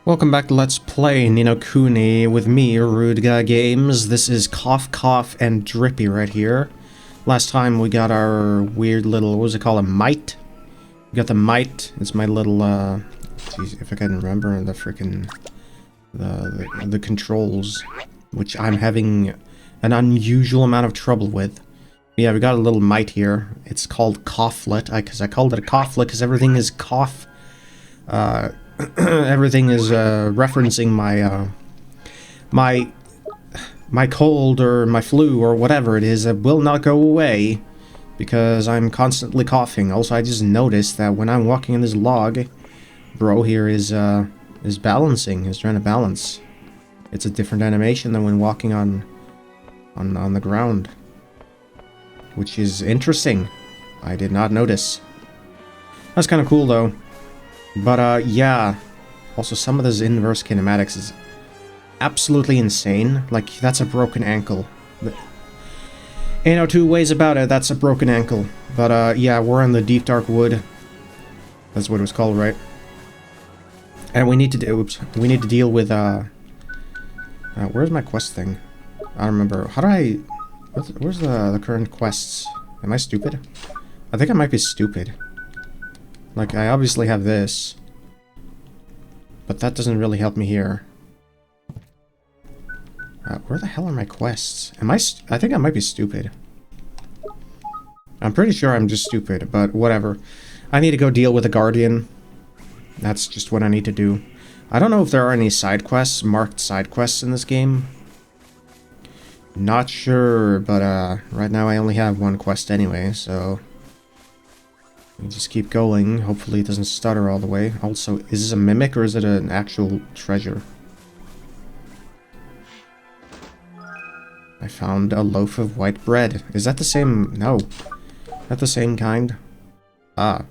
Welcome back to Let's Play Nino Kuni with me, Rude Guy Games. This is Cough Cough and Drippy right here. Last time we got our weird little, what was it called, a mite? We got the mite. It's my little, geez, if I can remember the freaking, the controls, which I'm having an unusual amount of trouble with. Yeah, we got a little mite here. It's called Coughlet, because I called it a Coughlet because everything is cough, everything is referencing my cold or my flu or whatever it is that will not go away because I'm constantly coughing. Also, I just noticed that when I'm walking in this log, bro here is balancing. He's trying to balance. It's a different animation than when walking on the ground, which is interesting. I did not notice. That's kind of cool though. But, yeah. Also, some of this inverse kinematics is absolutely insane. Like, that's a broken ankle. Ain't no two ways about it, that's a broken ankle. But, yeah, we're in the deep dark wood. That's what it was called, right? And we need to we need to deal with, where's my quest thing? I don't remember. How do I... Where's the current quests? Am I stupid? I think I might be stupid. Like, I obviously have this, but that doesn't really help me here. Where the hell are my quests? I think I might be stupid. I'm pretty sure I'm just stupid, but whatever. I need to go deal with the Guardian. That's just what I need to do. I don't know if there are any side quests, marked side quests in this game. Not sure, but right now I only have one quest anyway, so... we just keep going. Hopefully it doesn't stutter all the way. Also, is this a mimic or is it an actual treasure? I found a loaf of white bread. Is that the same? No. Not the same kind? Ah.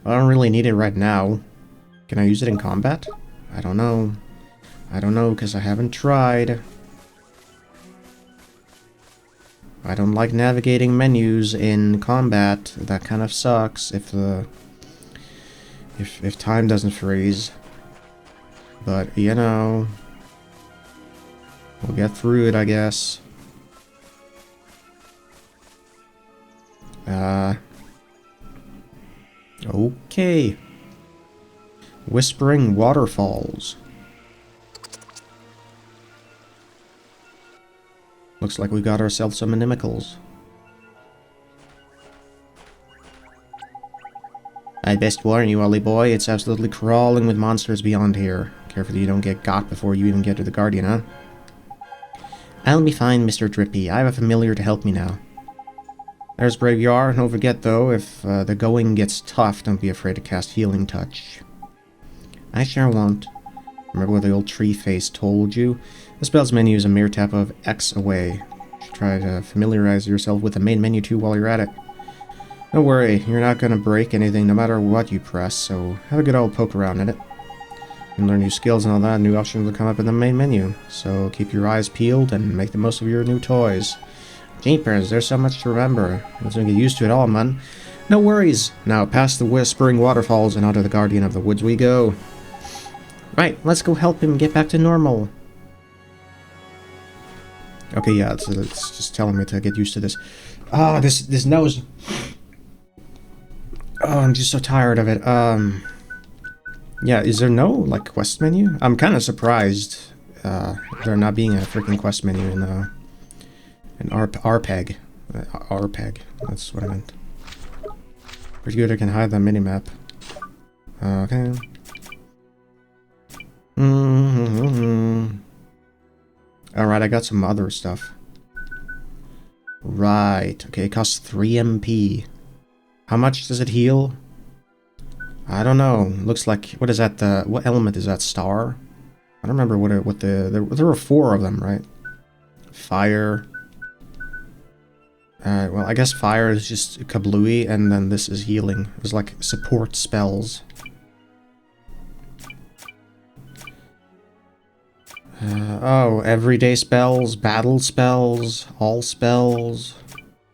I don't really need it right now. Can I use it in combat? I don't know. I don't know because I haven't tried. I don't like navigating menus in combat. That kind of sucks if time doesn't freeze. But, you know, we'll get through it, I guess. Okay. Whispering Waterfalls. Looks like we got ourselves some inimicals. I'd best warn you, Ollie boy, it's absolutely crawling with monsters beyond here. Careful you don't get got before you even get to the Guardian, huh? I'll be fine, Mr. Drippy. I have a familiar to help me now. There's brave you are. Don't forget, though, if the going gets tough, don't be afraid to cast Healing Touch. I sure won't. Remember what the old tree face told you? The spell's menu is a mere tap of X away. You should try to familiarize yourself with the main menu too while you're at it. Don't worry, you're not going to break anything no matter what you press, so have a good old poke around in it. You can learn new skills and all that, new options will come up in the main menu, so keep your eyes peeled and make the most of your new toys. Jeepers, there's so much to remember. Let's get used to it all, man. No worries. Now past the Whispering Waterfalls and onto the Guardian of the Woods we go. Right, let's go help him get back to normal. Okay, yeah, it's just telling me to get used to this. Ah, this nose. Oh, I'm just so tired of it. Yeah, is there no, like, quest menu? I'm kind of surprised, there not being a freaking quest menu in RPEG. RPEG, that's what I meant. Pretty good I can hide the minimap. Okay. Alright, I got some other stuff. Right, okay, it costs 3 MP. How much does it heal? I don't know. Looks like, what is that, what element is that, star? I don't remember there were 4 of them, right? Fire. Alright, well, I guess fire is just kablooey, and then this is healing. It's like support spells. Oh, everyday spells, battle spells, all spells.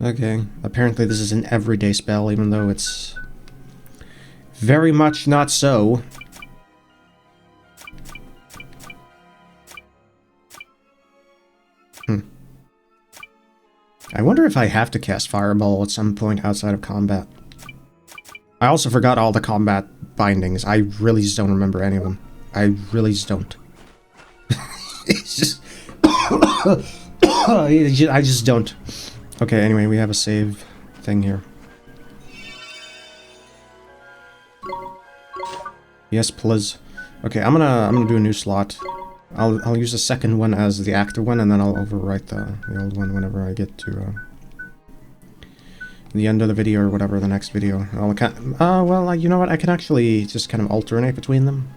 Okay, apparently this is an everyday spell, even though it's very much not so. I wonder if I have to cast Fireball at some point outside of combat. I also forgot all the combat bindings. I really just don't remember any of them. I really just don't. It's just... I just don't. Okay, anyway, we have a save thing here. Yes, please. Okay, I'm gonna do a new slot. I'll use the second one as the active one, and then I'll overwrite the old one whenever I get to the end of the video or whatever, the next video. Well, you know what? I can actually just kind of alternate between them.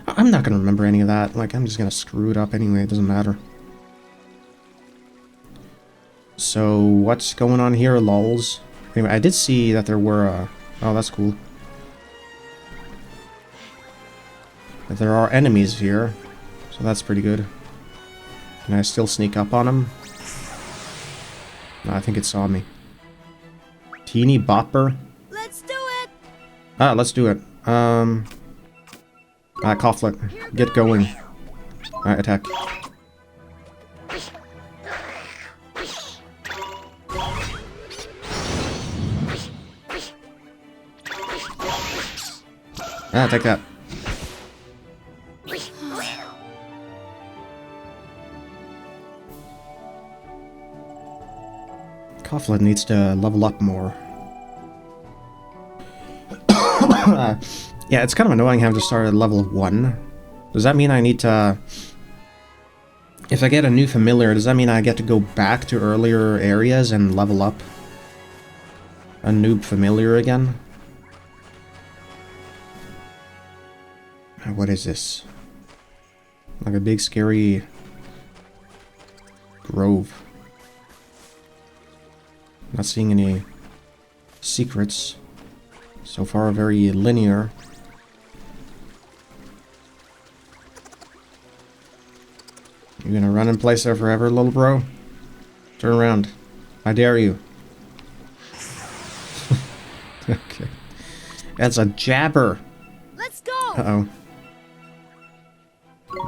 I'm not gonna remember any of that. Like, I'm just gonna screw it up anyway. It doesn't matter. So, what's going on here, lols? Anyway, I did see that there were, oh, that's cool. That there are enemies here, so that's pretty good. Can I still sneak up on them? No, I think it saw me. Teeny bopper? Let's do it! Ah, let's do it. Coughlin, get going. Alright, attack. Ah, take that. Coughlin needs to level up more. Yeah, it's kind of annoying having to start at level 1. Does that mean I need to... If I get a new familiar, does that mean I get to go back to earlier areas and level up a noob familiar again? What is this? Like a big scary grove. Not seeing any secrets. So far, very linear. You gonna run in place there forever, little bro? Turn around. I dare you. Okay. That's a jabber. Let's go. Uh-oh.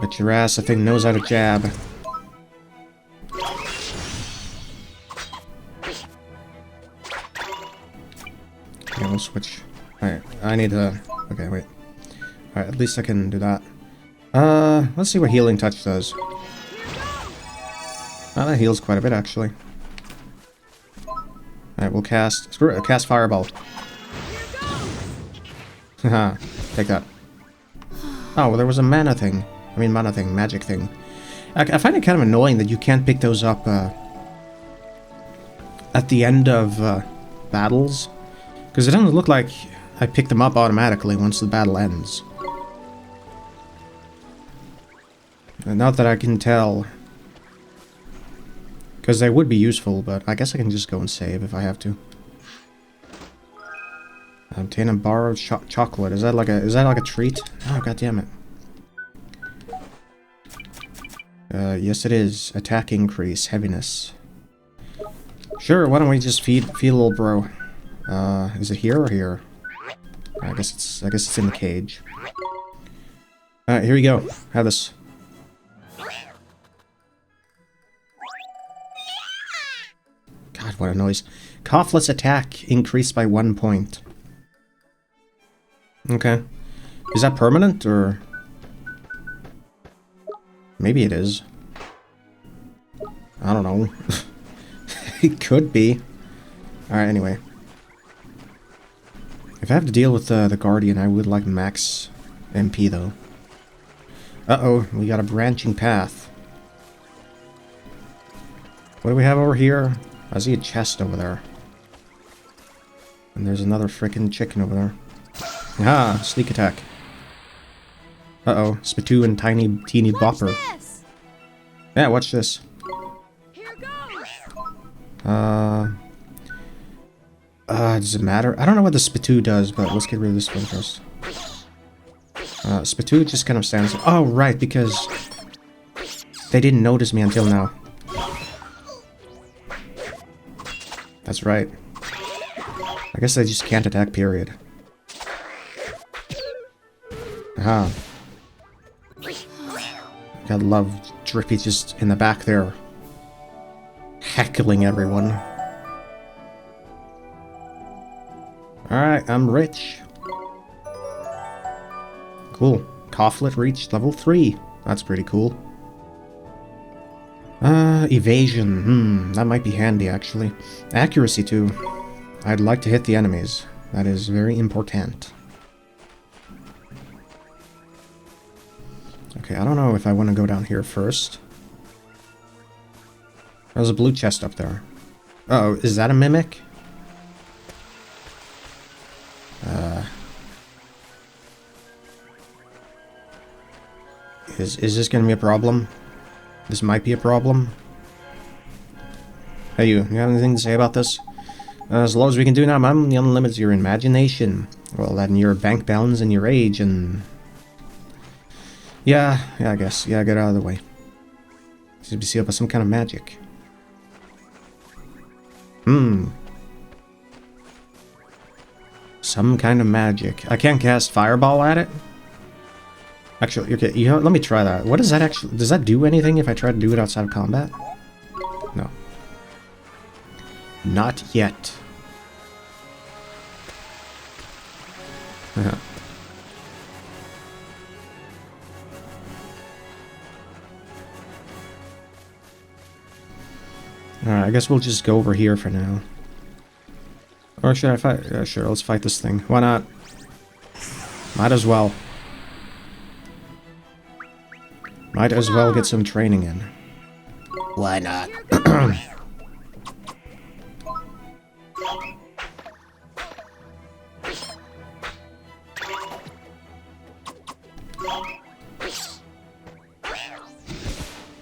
Bet your ass the thing knows how to jab. Okay, we'll switch. Alright, I need to... Okay, wait. Alright, at least I can do that. Let's see what Healing Touch does. Oh, that heals quite a bit, actually. Alright, we'll cast... Screw it, cast Fireball. Haha, take that. Oh, well, there was a mana thing. I mean, mana thing, magic thing. I find it kind of annoying that you can't pick those up, at the end of, battles. Because it doesn't look like I pick them up automatically once the battle ends. And not that I can tell. Because they would be useful, but I guess I can just go and save if I have to. Obtain a bar of chocolate. Is that like a treat? Oh, god damn it. Yes it is. Attack increase, heaviness. Sure, why don't we just feed little bro? Is it here or here? I guess it's in the cage. Alright, here we go. Have this. God, what a noise. Coughless attack increased by 1 point. Okay. Is that permanent, or... Maybe it is. I don't know. It could be. Alright, anyway. If I have to deal with the Guardian, I would like max MP, though. Uh-oh, we got a branching path. What do we have over here? I see a chest over there. And there's another frickin' chicken over there. Ah, sneak attack. Uh-oh, Spitoo and teeny bopper. Yeah, watch this. Here goes. Does it matter? I don't know what the Spitoo does, but let's get rid of this one first. Spitoo just kind of stands... Oh, right, because... They didn't notice me until now. That's right. I guess they just can't attack, period. Aha. Gotta love Drippy just in the back there. Heckling everyone. Alright, I'm rich. Cool. Coughlett reached level 3. That's pretty cool. Evasion. That might be handy, actually. Accuracy, too. I'd like to hit the enemies. That is very important. Okay, I don't know if I want to go down here first. There's a blue chest up there. Oh, is that a mimic? Is this gonna be a problem? This might be a problem. Hey you have anything to say about this? As long as we can do now, man, the unlimited your imagination. Well, then your bank balance and your age and... Yeah, I guess. Yeah, get out of the way. Seems to be sealed by some kind of magic. Some kind of magic. I can't cast Fireball at it? Actually, okay, you know, let me try that. What does that actually... Does that do anything if I try to do it outside of combat? No. Not yet. Alright, I guess we'll just go over here for now. Or should I fight? Sure, let's fight this thing. Why not? Might as well. Might as well get some training in. Why not?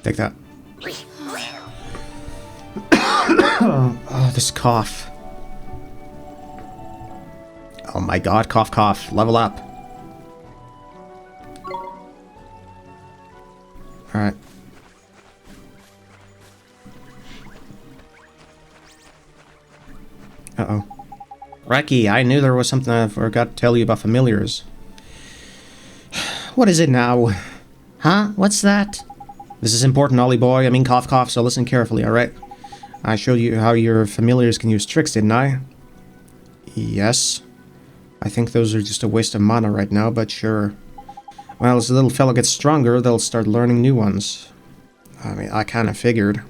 Take that. Oh, this cough. Oh my god, cough, cough. Level up. Alright. Uh-oh. Reki, I knew there was something I forgot to tell you about familiars. What is it now? Huh? What's that? This is important, Ollie boy. I mean cough, cough, so listen carefully, alright? I showed you how your familiars can use tricks, didn't I? Yes. I think those are just a waste of mana right now, but sure. Well, as the little fellow gets stronger, they'll start learning new ones. I mean, I kind of figured.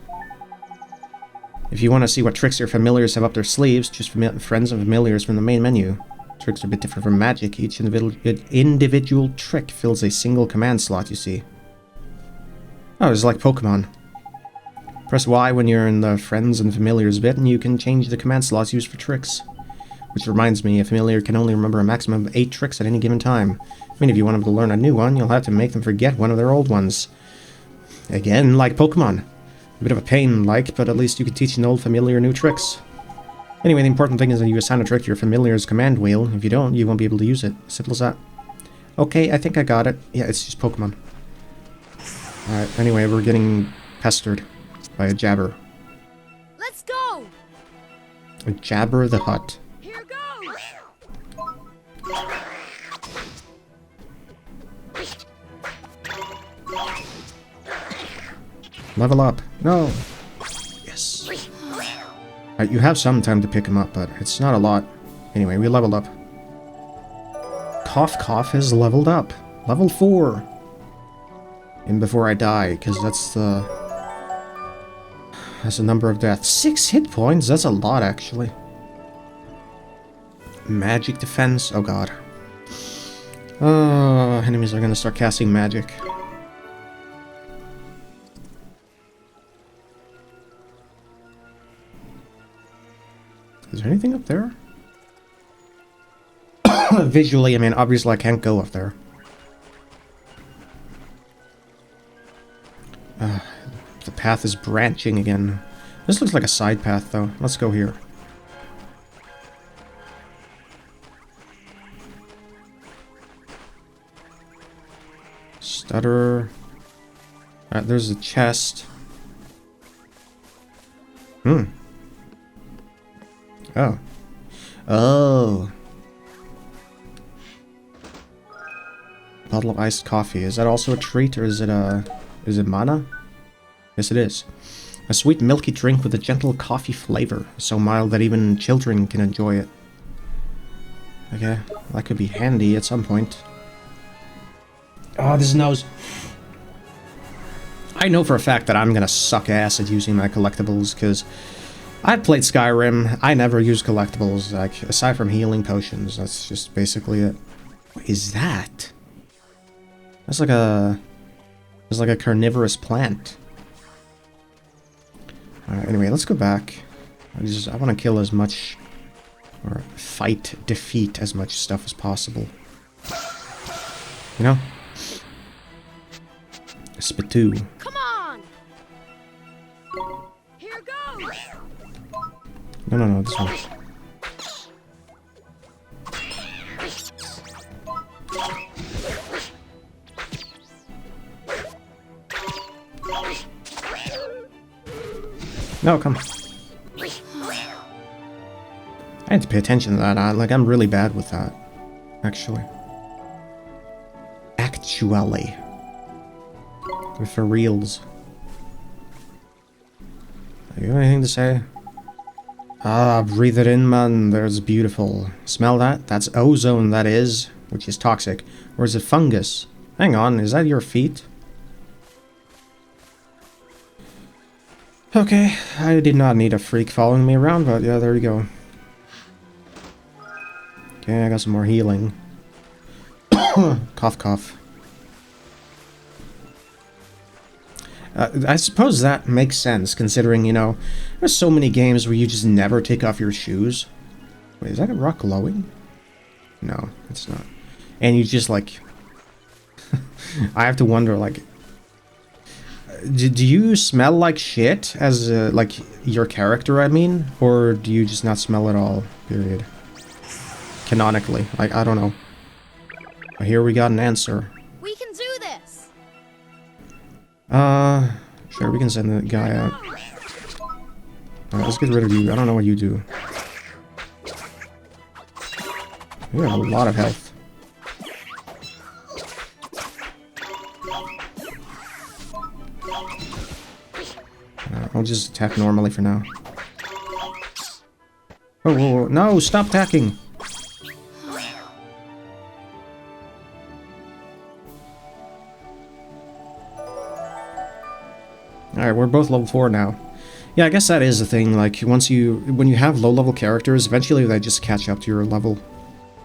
If you want to see what tricks your familiars have up their sleeves, choose friends and familiars from the main menu. Tricks are a bit different from magic. Each individual trick fills a single command slot, you see. Oh, it's like Pokemon. Press Y when you're in the friends and familiars bit, and you can change the command slots used for tricks. Which reminds me, a familiar can only remember a maximum of 8 tricks at any given time. I mean, if you want them to learn a new one, you'll have to make them forget one of their old ones. Again, like Pokemon. A bit of a pain, like, but at least you can teach an old familiar new tricks. Anyway, the important thing is that you assign a trick to your familiar's command wheel. If you don't, you won't be able to use it. Simple as that. Okay, I think I got it. Yeah, it's just Pokemon. Alright, anyway, we're getting pestered by a Jabber. Let's go! A Jabber the Hutt. Here goes! Level up. No. Yes. Alright, you have some time to pick him up, but it's not a lot. Anyway, we leveled up. Cough Cough has leveled up. Level 4. And before I die, because that's the number of deaths. 6 hit points? That's a lot, actually. Magic defense? Oh god. Enemies are gonna start casting magic. Is there anything up there? Visually, I mean, obviously I can't go up there. The path is branching again. This looks like a side path, though. Let's go here. Stutter. Alright, there's a chest. Oh. Oh. Bottle of iced coffee. Is that also a treat, or is it mana? Yes, it is. A sweet milky drink with a gentle coffee flavor, so mild that even children can enjoy it. Okay, that could be handy at some point. Oh, this nose. I know for a fact that I'm gonna suck ass at using my collectibles, because I've played Skyrim, I never use collectibles, like, aside from healing potions, that's just basically it. What is that? That's like a... It's like a carnivorous plant. Alright, anyway, let's go back. I want to kill as much... Or fight, defeat as much stuff as possible. You know? Spitoo. Come on! Here goes! No, this one. No, come. I had to pay attention to that. I'm really bad with that. Actually. For reals. You have anything to say? Ah, breathe it in, man. There's beautiful. Smell that? That's ozone, that is. Which is toxic. Or is it fungus? Hang on, is that your feet? Okay, I did not need a freak following me around, but yeah, there you go. Okay, I got some more healing. Cough, cough. I suppose that makes sense, considering, you know, there's so many games where you just never take off your shoes. Wait, is that a rock glowing? No, it's not. And you just, like... I have to wonder, like... Do you smell like shit as, like, your character, I mean? Or do you just not smell at all, period? Canonically. Like, I don't know. Here we got an answer. We can do this! Sure, we can send the guy out. Alright, let's get rid of you. I don't know what you do. You have a lot of health. I'll just attack normally for now. Oh, whoa, whoa. No, stop attacking! Alright, we're both level 4 now. Yeah, I guess that is the thing, like, when you have low-level characters, eventually they just catch up to your level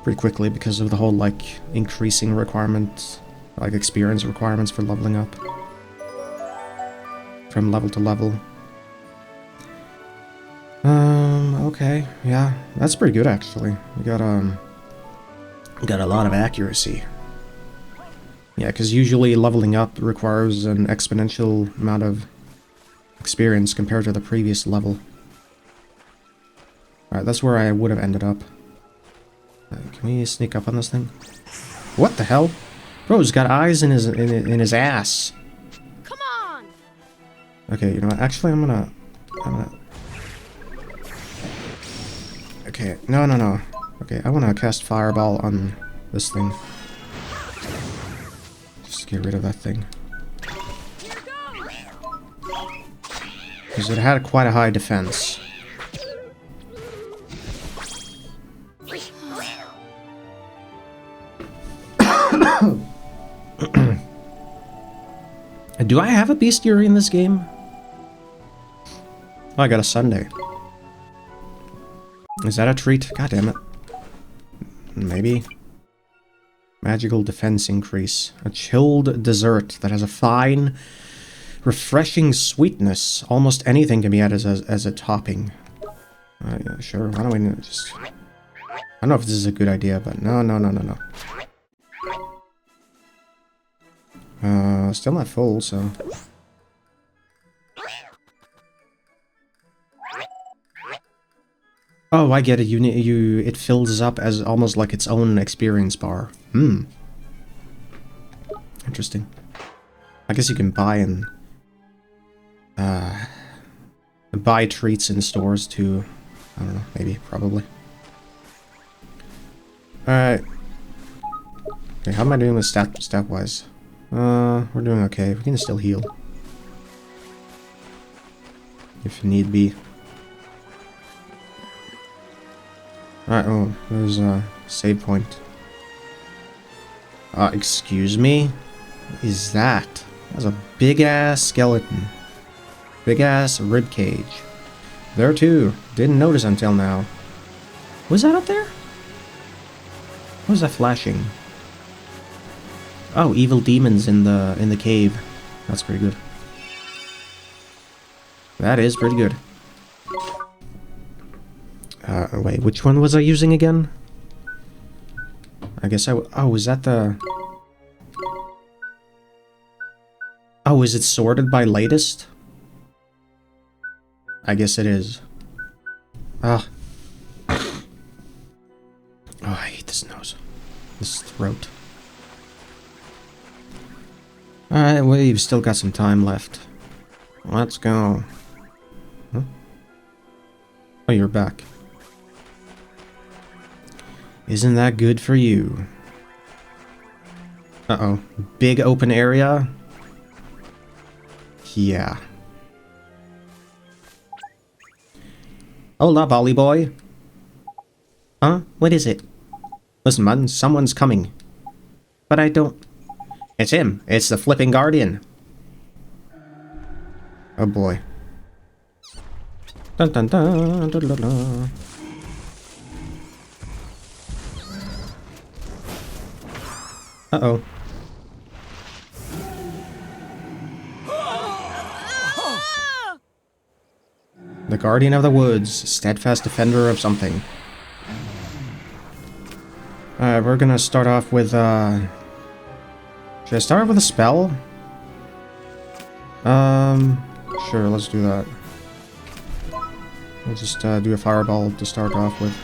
pretty quickly because of the whole, like, increasing requirements, like, experience requirements for leveling up. From level to level. Okay, yeah, that's pretty good, actually. We got a lot of accuracy. Yeah, because usually leveling up requires an exponential amount of experience compared to the previous level. Alright, that's where I would have ended up. Can we sneak up on this thing? What the hell? Bro's got eyes in his ass. Come on! Okay, you know what? Actually, I'm gonna... Okay, no. Okay, I want to cast Fireball on this thing. Just get rid of that thing. Because it had quite a high defense. Do I have a bestiary in this game? Oh, I got a sundae. Is that a treat? God damn it. Maybe. Magical defense increase. A chilled dessert that has a fine, refreshing sweetness. Almost anything can be added as a topping. Yeah, sure. Why don't we just... I don't know if this is a good idea, but no. Still not full, so... Oh, I get it. It fills up as almost like its own experience bar. Interesting. I guess you can buy and buy treats in stores too. I don't know. Maybe. Probably. All right. Okay. How am I doing with stat wise? We're doing okay. We can still heal if need be. Alright, oh, there's a save point. Excuse me? What is that? That's a big-ass skeleton. Big-ass rib cage. There too. Didn't notice until now. Was that up there? What was that flashing? Oh, evil demons in the cave. That's pretty good. That is pretty good. Wait, which one was I using again? I guess oh, is that the... Oh, is it sorted by latest? I guess it is. Ah. Oh, I hate this nose. This throat. Alright, we've still got some time left. Let's go. Huh? Oh, you're back. Isn't that good for you? Uh-oh. Big open area? Yeah. Hola, Bolly boy. Huh? What is it? Listen, man, someone's coming. But I don't... It's him. It's the flipping guardian. Oh boy. Dun dun dun dun dun dun. Uh-oh. The Guardian of the Woods, steadfast defender of something. Alright, we're gonna start off with, Should I start off with a spell? Sure, let's do that. We'll just, do a fireball to start off with.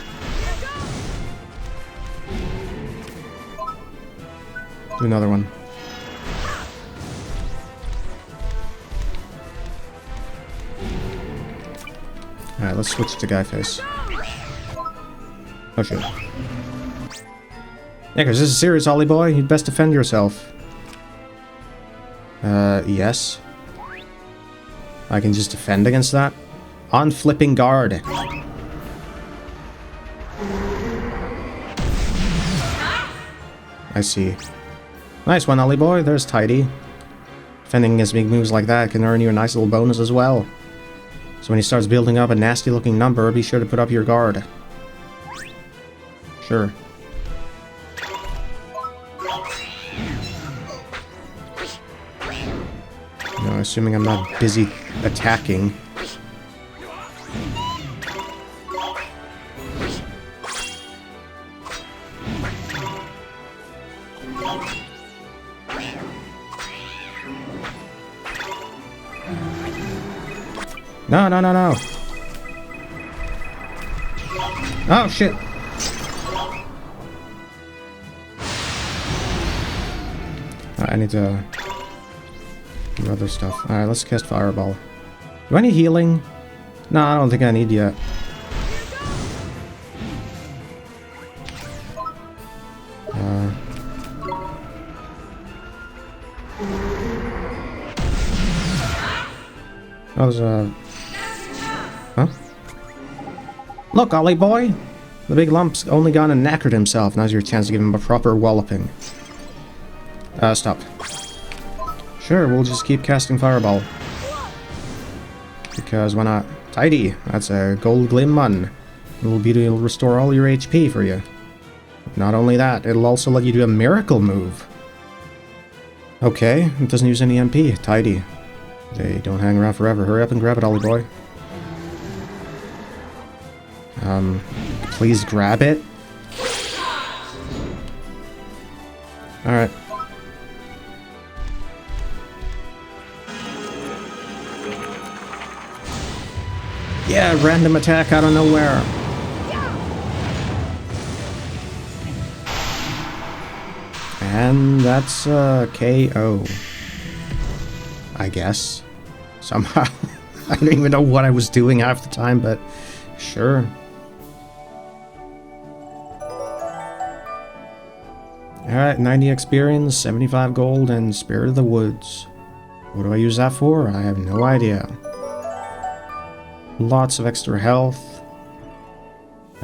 Do another one. Alright, let's switch to Guyface. Oh shit. Yeah, because this is serious, Ollie boy. You'd best defend yourself. Yes. I can just defend against that? On flipping guard. I see. Nice one, Ollie boy. There's Tidy. Defending against big moves like that can earn you a nice little bonus as well. So when he starts building up a nasty looking number, be sure to put up your guard. Sure. No, assuming I'm not busy attacking. No, no, no, no. Oh, shit. I need to do other stuff. Alright, let's cast Fireball. Do I need healing? No, I don't think I need yet. Oh, there's a... Huh? Look, Ollie boy! The big lump's only gone and knackered himself. Now's your chance to give him a proper walloping. Stop. Sure, we'll just keep casting Fireball. Because why not? Tidy! That's a gold Glim one. It'll restore all your HP for you. Not only that, it'll also let you do a miracle move. Okay, it doesn't use any MP. Tidy. They don't hang around forever. Hurry up and grab it, Ollie boy. Please grab it. Alright. Yeah, random attack out of nowhere. And that's KO. I guess. Somehow. I don't even know what I was doing half the time, but sure. Alright, 90 experience, 75 gold, and Spirit of the Woods. What do I use that for? I have no idea. Lots of extra health.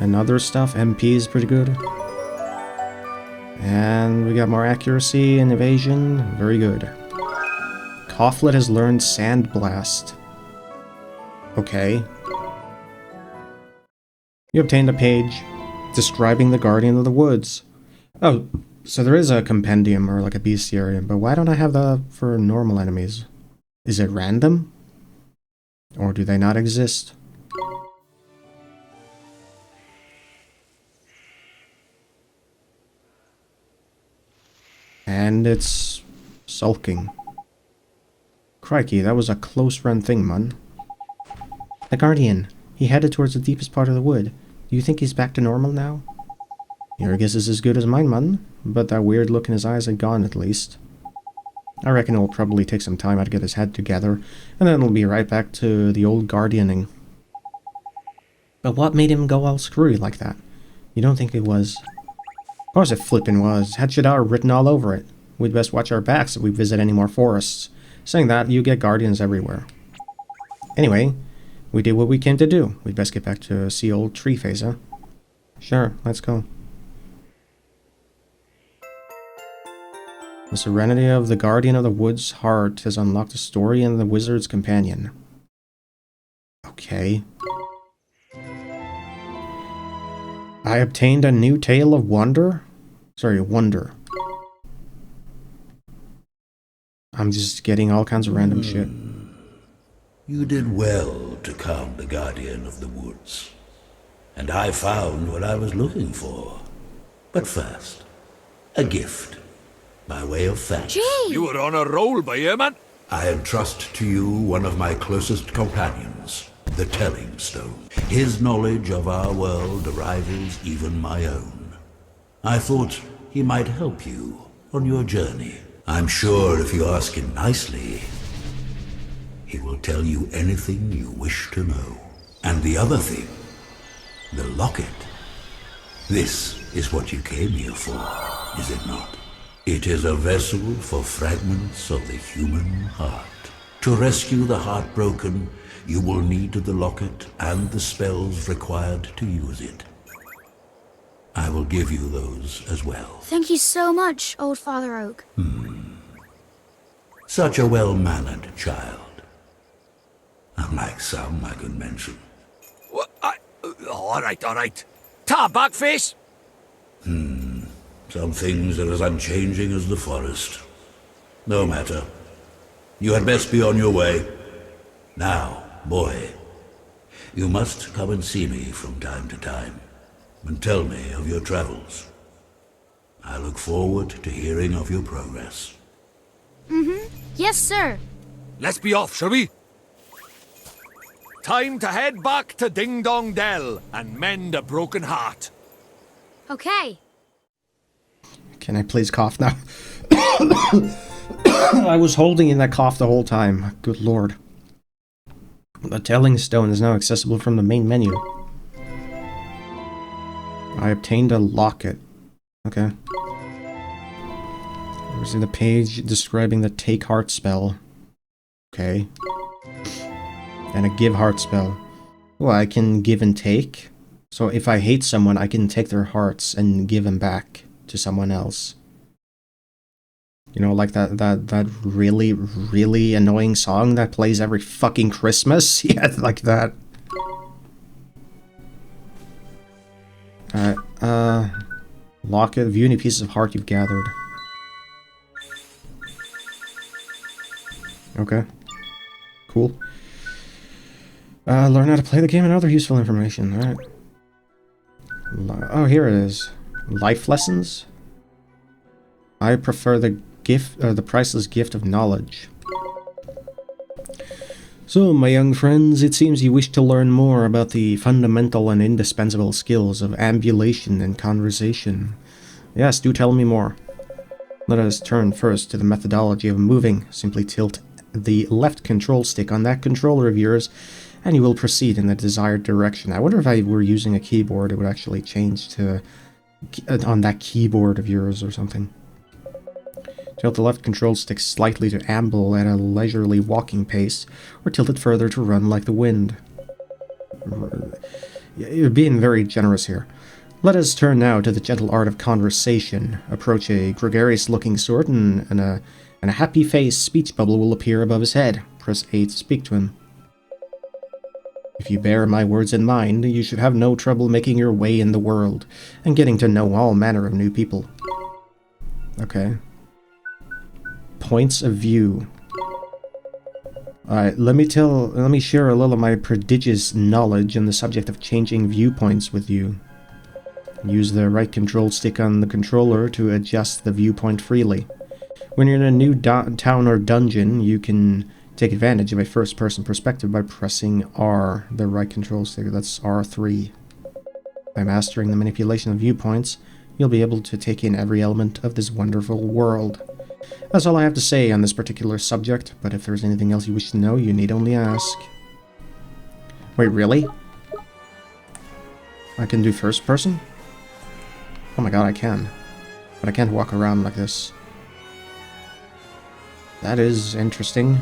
And other stuff. MP is pretty good. And we got more accuracy and evasion. Very good. Coughlin has learned Sandblast. Okay. You obtained a page describing the Guardian of the Woods. Oh, so there is a compendium or like a bestiarium, but why don't I have that for normal enemies? Is it random? Or do they not exist? And it's sulking. Crikey, that was a close run thing, man. The Guardian. He headed towards the deepest part of the wood. Do you think he's back to normal now? Your guess is as good as mine, man. But that weird look in his eyes had gone, at least. I reckon it'll probably take some time to get his head together, and then it'll be right back to the old guardianing. But what made him go all screwy like that? You don't think it was... Of course it flippin' was. Had Shadar written all over it. We'd best watch our backs if we visit any more forests. Saying that, you get guardians everywhere. Anyway, we did what we came to do. We'd best get back to see old Treeface, huh? Sure, let's go. The serenity of the Guardian of the Wood's heart has unlocked a story in the Wizard's Companion. Okay. I obtained a new tale of wonder? Sorry, wonder. I'm just getting all kinds of random shit. You did well to calm the Guardian of the Woods. And I found what I was looking for. But first, a gift. By way of thanks. Gee! You were on a roll, by here, man. I entrust to you one of my closest companions, the Telling Stone. His knowledge of our world rivals even my own. I thought he might help you on your journey. I'm sure if you ask him nicely, he will tell you anything you wish to know. And the other thing, the locket. This is what you came here for, is it not? It is a vessel for fragments of the human heart. To rescue the heartbroken, you will need the locket and the spells required to use it. I will give you those as well. Thank you so much, old Father Oak. Such a well-mannered child. Unlike some I could mention. What? All right. Ta, Duckface. Some things are as unchanging as the forest. No matter. You had best be on your way. Now, boy, you must come and see me from time to time, and tell me of your travels. I look forward to hearing of your progress. Yes, sir. Let's be off, shall we? Time to head back to Ding Dong Dell and mend a broken heart. Okay. Can I please cough now? I was holding in that cough the whole time. Good lord. The Telling Stone is now accessible from the main menu. I obtained a locket. Okay. There's the page describing the Take Heart spell. Okay. And a Give Heart spell. Well, I can give and take. So if I hate someone, I can take their hearts and give them back to someone else. You know, like that really, really annoying song that plays every fucking Christmas? Yeah, like that. Locket, view any pieces of heart you've gathered. Okay. Cool. Learn how to play the game and other useful information. Alright. Oh, here it is. Life lessons? I prefer the the priceless gift of knowledge. So, my young friends, it seems you wish to learn more about the fundamental and indispensable skills of ambulation and conversation. Yes, do tell me more. Let us turn first to the methodology of moving. Simply tilt the left control stick on that controller of yours, and you will proceed in the desired direction. I wonder if I were using a keyboard, it would actually change to on that keyboard of yours or something. Tilt the left control stick slightly to amble at a leisurely walking pace, or tilt it further to run like the wind. You're being very generous here. Let us turn now to the gentle art of conversation. Approach a gregarious-looking sort, and a happy-faced speech bubble will appear above his head. Press A to speak to him. If you bear my words in mind, you should have no trouble making your way in the world, and getting to know all manner of new people. Okay. Points of view. Alright, let me share a little of my prodigious knowledge on the subject of changing viewpoints with you. Use the right control stick on the controller to adjust the viewpoint freely. When you're in a new town or dungeon, you can take advantage of a first-person perspective by pressing R, the right control stick. That's R3. By mastering the manipulation of viewpoints, you'll be able to take in every element of this wonderful world. That's all I have to say on this particular subject, but if there's anything else you wish to know, you need only ask. Wait, really? I can do first person? Oh my god, I can. But I can't walk around like this. That is interesting.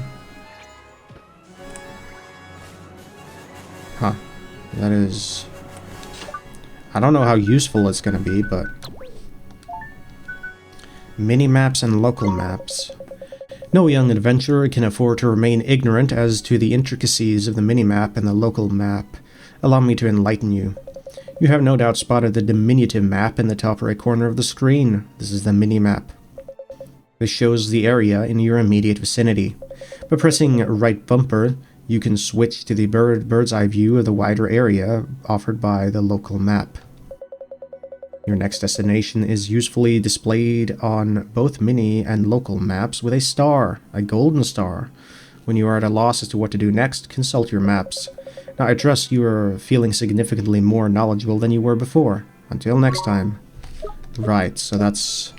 Huh. That is... I don't know how useful it's gonna be, but... Mini-maps and local maps. No young adventurer can afford to remain ignorant as to the intricacies of the mini-map and the local map. Allow me to enlighten you. You have no doubt spotted the diminutive map in the top right corner of the screen. This is the mini-map. This shows the area in your immediate vicinity. By pressing right bumper, you can switch to the bird's eye view of the wider area offered by the local map. Your next destination is usefully displayed on both mini and local maps with a star, a golden star. When you are at a loss as to what to do next, consult your maps. Now, I trust you are feeling significantly more knowledgeable than you were before. Until next time. Right, so that's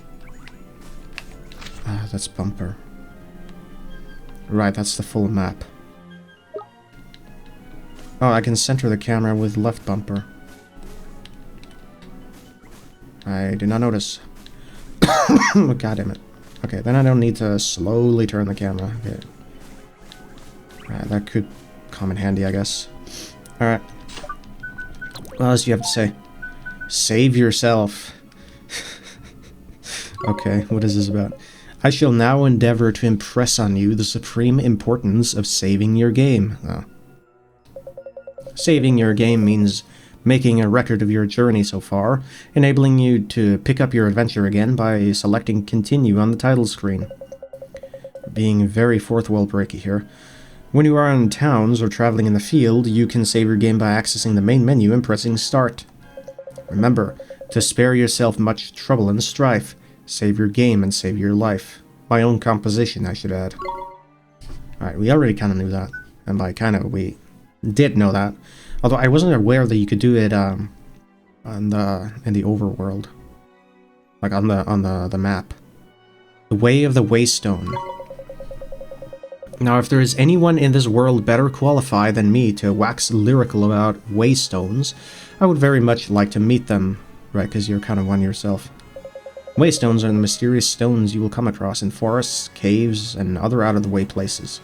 bumper. Right, that's the full map. Oh, I can center the camera with left bumper. I did not notice. God damn it. Okay, then I don't need to slowly turn the camera. Okay. Alright, that could come in handy, I guess. Alright. What else do you have to say? Save yourself. Okay, what is this about? I shall now endeavor to impress on you the supreme importance of saving your game. Oh. Saving your game means making a record of your journey so far, enabling you to pick up your adventure again by selecting Continue on the title screen. Being very fourth wall breaky here. When you are in towns or traveling in the field, you can save your game by accessing the main menu and pressing Start. Remember, to spare yourself much trouble and strife, save your game and save your life. My own composition, I should add. Alright, we already kind of knew that. And by kind of, we did know that. Although I wasn't aware that you could do it in the overworld. Like on the map. The Way of the Waystone. Now, if there is anyone in this world better qualified than me to wax lyrical about waystones, I would very much like to meet them. Right, because you're kind of one yourself. Waystones are the mysterious stones you will come across in forests, caves, and other out-of-the-way places.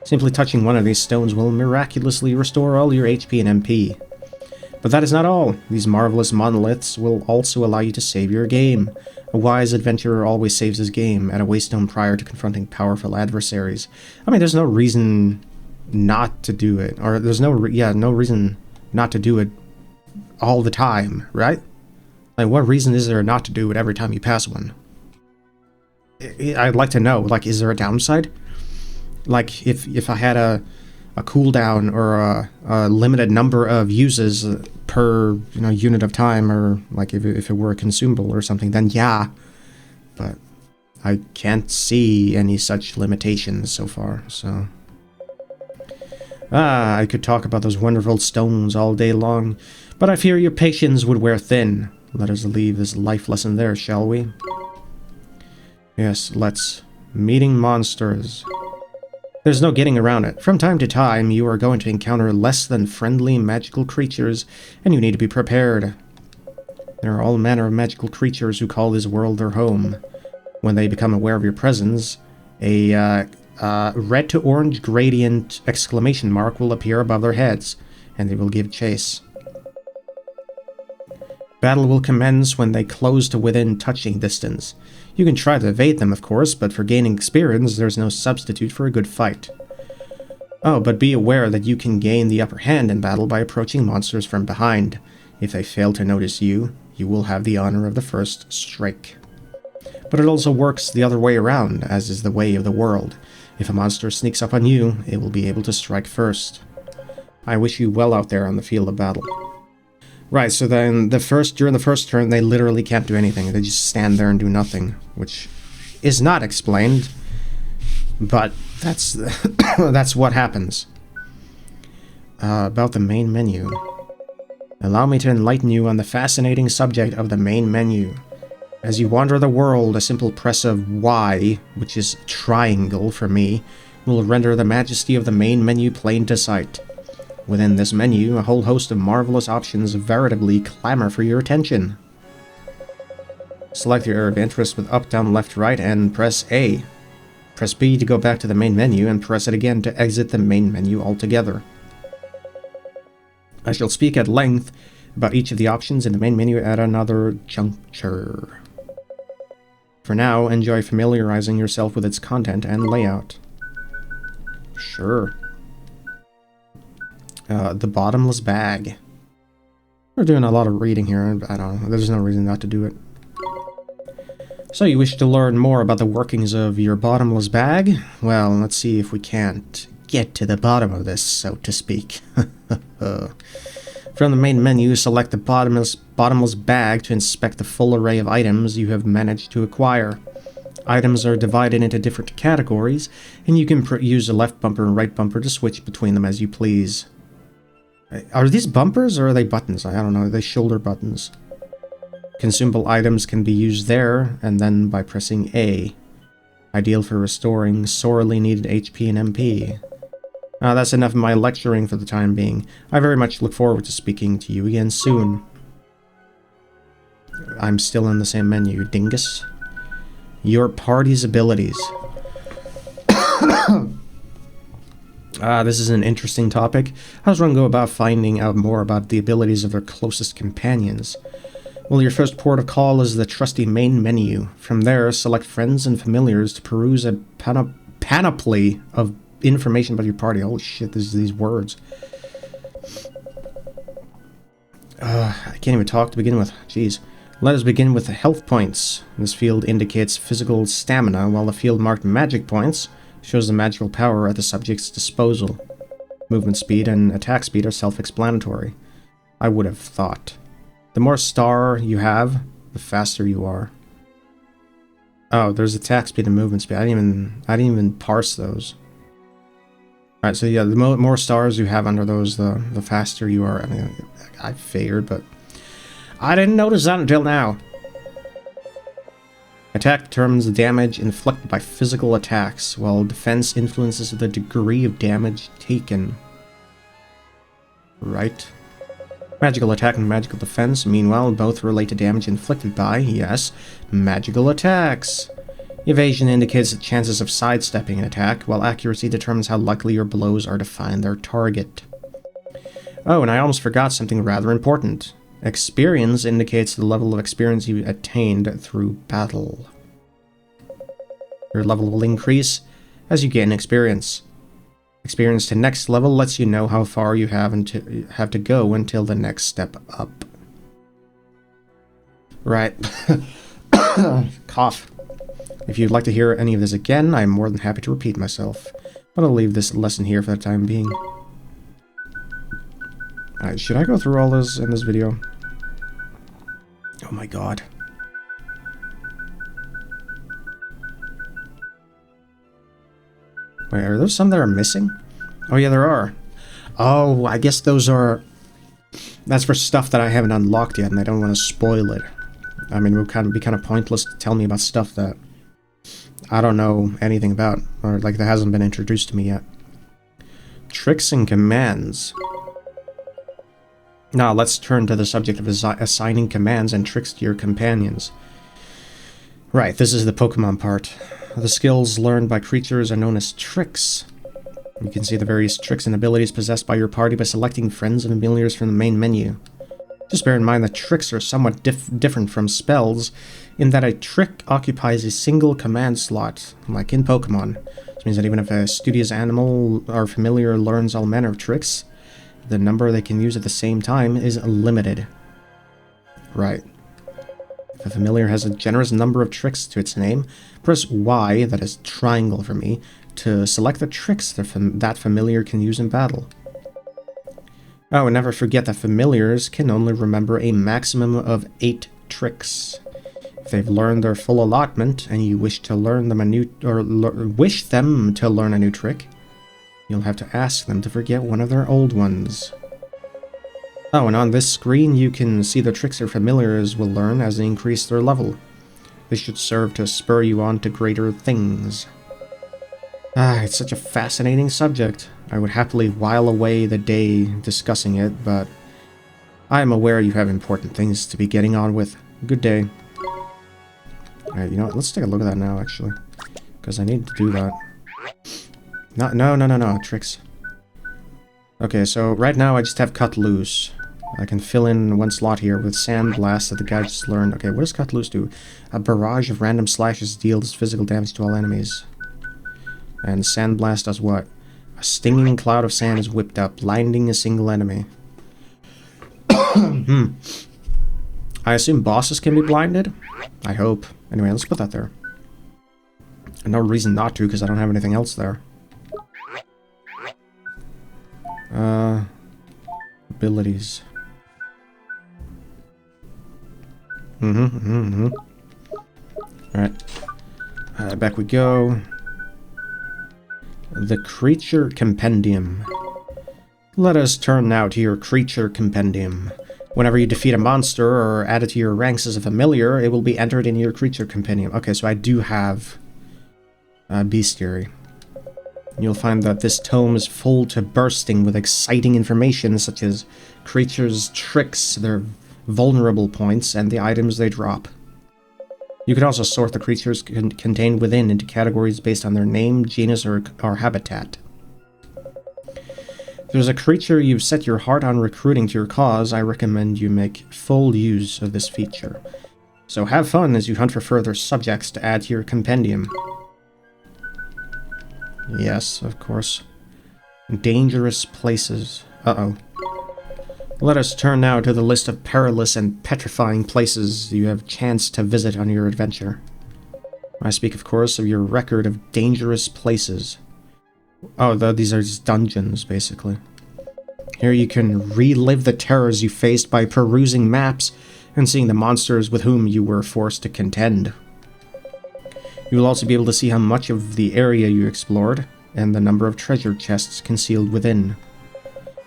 Simply touching one of these stones will miraculously restore all your HP and MP. But that is not all. These marvelous monoliths will also allow you to save your game. A wise adventurer always saves his game at a waystone prior to confronting powerful adversaries. I mean, there's no reason not to do it. Or there's no reason not to do it all the time, right? Like, what reason is there not to do it every time you pass one? I'd like to know, like, is there a downside? Like, if I had a cooldown or a limited number of uses per, unit of time, or like if it were a consumable or something, then yeah. But I can't see any such limitations so far, so... I could talk about those wonderful stones all day long, but I fear your patience would wear thin. Let us leave this life lesson there, shall we? Yes, let's. Meeting monsters. There's no getting around it. From time to time, you are going to encounter less than friendly magical creatures, and you need to be prepared. There are all manner of magical creatures who call this world their home. When they become aware of your presence, a red to orange gradient exclamation mark will appear above their heads, and they will give chase. Battle will commence when they close to within touching distance. You can try to evade them, of course, but for gaining experience, there's no substitute for a good fight. Oh, but be aware that you can gain the upper hand in battle by approaching monsters from behind. If they fail to notice you, you will have the honor of the first strike. But it also works the other way around, as is the way of the world. If a monster sneaks up on you, it will be able to strike first. I wish you well out there on the field of battle. Right, so then during the first turn, they literally can't do anything. They just stand there and do nothing, which is not explained, but that's that's what happens. About the main menu. Allow me to enlighten you on the fascinating subject of the main menu. As you wander the world, a simple press of Y, which is triangle for me, will render the majesty of the main menu plain to sight. Within this menu, a whole host of marvelous options veritably clamor for your attention. Select your area of interest with up, down, left, right, and press A. Press B to go back to the main menu, and press it again to exit the main menu altogether. I shall speak at length about each of the options in the main menu at another juncture. For now, enjoy familiarizing yourself with its content and layout. Sure. The Bottomless Bag. We're doing a lot of reading here. I don't know. There's no reason not to do it. So you wish to learn more about the workings of your Bottomless Bag? Well, let's see if we can't get to the bottom of this, so to speak. From the main menu, select the Bottomless Bag to inspect the full array of items you have managed to acquire. Items are divided into different categories, and you can use the left bumper and right bumper to switch between them as you please. Are these bumpers or are they buttons? I don't know. Are they shoulder buttons? Consumable items can be used there, and then by pressing A. Ideal for restoring sorely needed HP and MP. That's enough of my lecturing for the time being. I very much look forward to speaking to you again soon. I'm still in the same menu, dingus. Your party's abilities. This is an interesting topic. How does one go about finding out more about the abilities of their closest companions? Well, your first port of call is the trusty main menu. From there, select friends and familiars to peruse a panoply of information about your party. Holy shit, these words. I can't even talk to begin with. Jeez. Let us begin with the health points. This field indicates physical stamina, while the field marked magic points shows the magical power at the subject's disposal. Movement speed and attack speed are self-explanatory. I would have thought. The more star you have, the faster you are. Oh, there's attack speed and movement speed. I didn't even parse those. Alright, so yeah, the more stars you have under those, the faster you are. I mean, I figured, but I didn't notice that until now. Attack determines the damage inflicted by physical attacks, while defense influences the degree of damage taken. Right. Magical attack and magical defense, meanwhile, both relate to damage inflicted by, yes, magical attacks. Evasion indicates the chances of sidestepping an attack, while accuracy determines how likely your blows are to find their target. Oh, and I almost forgot something rather important. Experience indicates the level of experience you attained through battle. Your level will increase as you gain experience. Experience to next level lets you know how far you have to go until the next step up. Right. Cough. If you'd like to hear any of this again, I'm more than happy to repeat myself. But I'll leave this lesson here for the time being. Alright, should I go through all this in this video? Oh my god. Wait, are there some that are missing? Oh yeah, there are. Oh, I guess those are... That's for stuff that I haven't unlocked yet, and I don't want to spoil it. I mean, it would be kind of pointless to tell me about stuff that I don't know anything about, or like that hasn't been introduced to me yet. Tricks and commands. Now, let's turn to the subject of assigning commands and tricks to your companions. Right, this is the Pokemon part. The skills learned by creatures are known as tricks. You can see the various tricks and abilities possessed by your party by selecting friends and familiars from the main menu. Just bear in mind that tricks are somewhat different from spells, in that a trick occupies a single command slot, like in Pokemon. Which means that even if a studious animal or familiar learns all manner of tricks, the number they can use at the same time is limited. Right. If a familiar has a generous number of tricks to its name, press Y, that is triangle for me, to select the tricks that familiar can use in battle. Oh, and never forget that familiars can only remember a maximum of 8 tricks. If they've learned their full allotment, and you wish to learn them wish them to learn a new trick, you'll have to ask them to forget one of their old ones. Oh, and on this screen you can see the tricks your familiars will learn as they increase their level. This should serve to spur you on to greater things. Ah, it's such a fascinating subject. I would happily while away the day discussing it, but I am aware you have important things to be getting on with. Good day. Alright, you know what? Let's take a look at that now, actually. Because I need to do that. No, tricks. Okay, so right now I just have Cut Loose. I can fill in one slot here with Sandblast that the guy just learned. Okay, what does Cut Loose do? A barrage of random slashes deals physical damage to all enemies. And Sandblast does what? A stinging cloud of sand is whipped up, blinding a single enemy. I assume bosses can be blinded? I hope. Anyway, let's put that there. And no reason not to, because I don't have anything else there. Abilities. Alright. Back we go. The Creature Compendium. Let us turn now to your Creature Compendium. Whenever you defeat a monster or add it to your ranks as a familiar, it will be entered in your Creature Compendium. Okay, so I do have Bestiary. You'll find that this tome is full to bursting with exciting information such as creatures' tricks, their vulnerable points, and the items they drop. You can also sort the creatures contained within into categories based on their name, genus, or habitat. If there's a creature you've set your heart on recruiting to your cause, I recommend you make full use of this feature. So have fun as you hunt for further subjects to add to your compendium. Yes, of course. Dangerous places. Uh-oh. Let us turn now to the list of perilous and petrifying places you have chanced to visit on your adventure. I speak, of course, of your record of dangerous places. Oh, these are just dungeons, basically. Here you can relive the terrors you faced by perusing maps and seeing the monsters with whom you were forced to contend. You will also be able to see how much of the area you explored, and the number of treasure chests concealed within.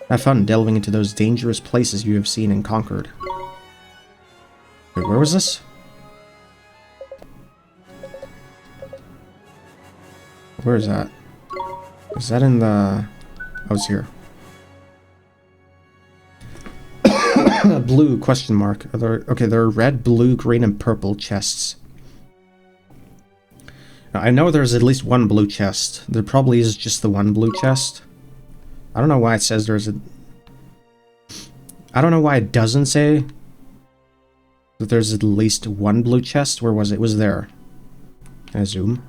Have fun delving into those dangerous places you have seen and conquered. Wait, where was this? Where is that? Is that in the... Oh, it's here. Blue, question mark. Okay, there are red, blue, green, and purple chests. Now, I know there's at least one blue chest. There probably is just the one blue chest. I don't know why it says there's a... I don't know why it doesn't say that there's at least one blue chest. Where was it? It was there. Can I zoom?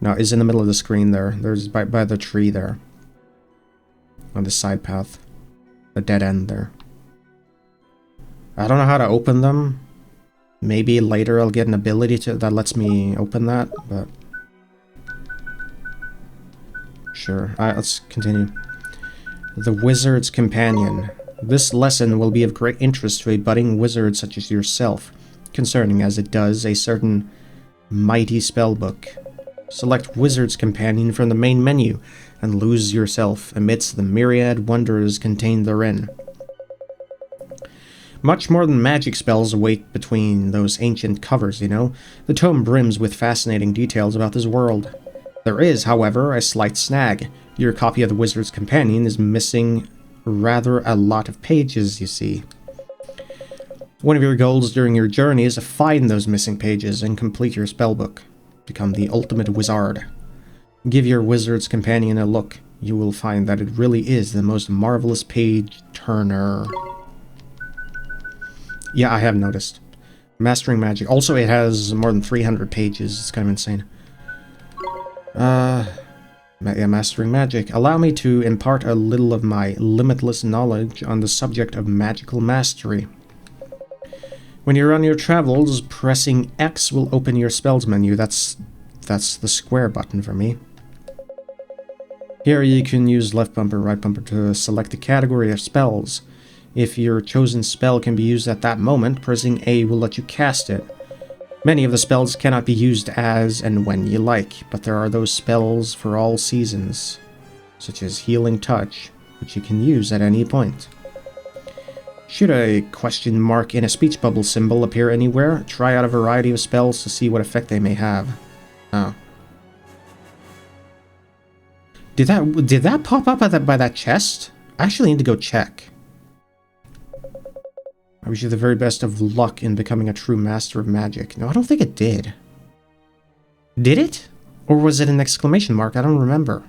No, it's in the middle of the screen there. There's by the tree there. On the side path. The dead end there. I don't know how to open them. Maybe later I'll get an ability that lets me open that, but... Sure. Alright, let's continue. The Wizard's Companion. This lesson will be of great interest to a budding wizard such as yourself, concerning as it does a certain mighty spellbook. Select Wizard's Companion from the main menu, and lose yourself amidst the myriad wonders contained therein. Much more than magic spells await between those ancient covers, you know. The tome brims with fascinating details about this world. There is, however, a slight snag. Your copy of the Wizard's Companion is missing rather a lot of pages, you see. One of your goals during your journey is to find those missing pages and complete your spellbook. Become the ultimate wizard. Give your Wizard's Companion a look. You will find that it really is the most marvelous page-turner. Yeah, I have noticed. Mastering Magic. Also, it has more than 300 pages. It's kind of insane. Yeah, Mastering Magic. Allow me to impart a little of my limitless knowledge on the subject of magical mastery. When you're on your travels, pressing X will open your spells menu. That's the square button for me. Here you can use left bumper, right bumper to select a category of spells. If your chosen spell can be used at that moment, pressing A will let you cast it. Many of the spells cannot be used as and when you like, but there are those spells for all seasons, such as Healing Touch, which you can use at any point. Should a question mark in a speech bubble symbol appear anywhere, try out a variety of spells to see what effect they may have. Oh. Did that pop up by that chest? I actually need to go check. I wish you the very best of luck in becoming a true master of magic. No, I don't think it did. Did it? Or was it an exclamation mark? I don't remember.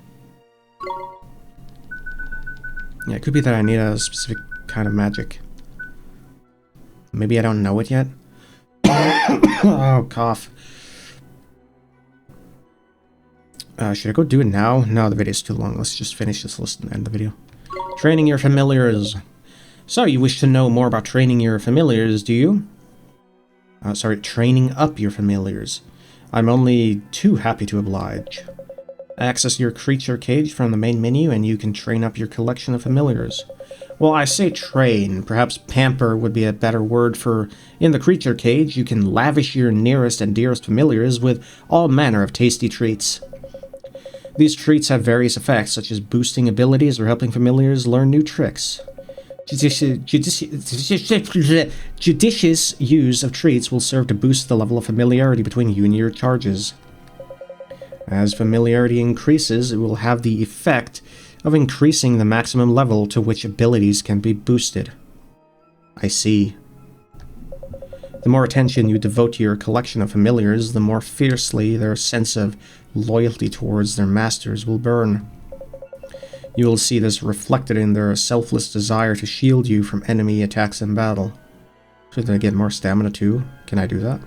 Yeah, it could be that I need a specific kind of magic. Maybe I don't know it yet. Oh, cough. Should I go do it now? No, the video's too long. Let's just finish this list and end the video. Training your familiars. So, you wish to know more about training your familiars, do you? Sorry, training up your familiars. I'm only too happy to oblige. Access your creature cage from the main menu and you can train up your collection of familiars. Well, I say train. Perhaps pamper would be a better word for... In the creature cage, you can lavish your nearest and dearest familiars with all manner of tasty treats. These treats have various effects, such as boosting abilities or helping familiars learn new tricks. Judicious use of treats will serve to boost the level of familiarity between you and your charges. As familiarity increases, it will have the effect of increasing the maximum level to which abilities can be boosted. I see. The more attention you devote to your collection of familiars, the more fiercely their sense of loyalty towards their masters will burn. You will see this reflected in their selfless desire to shield you from enemy attacks in battle. Should I get more stamina too? Can I do that?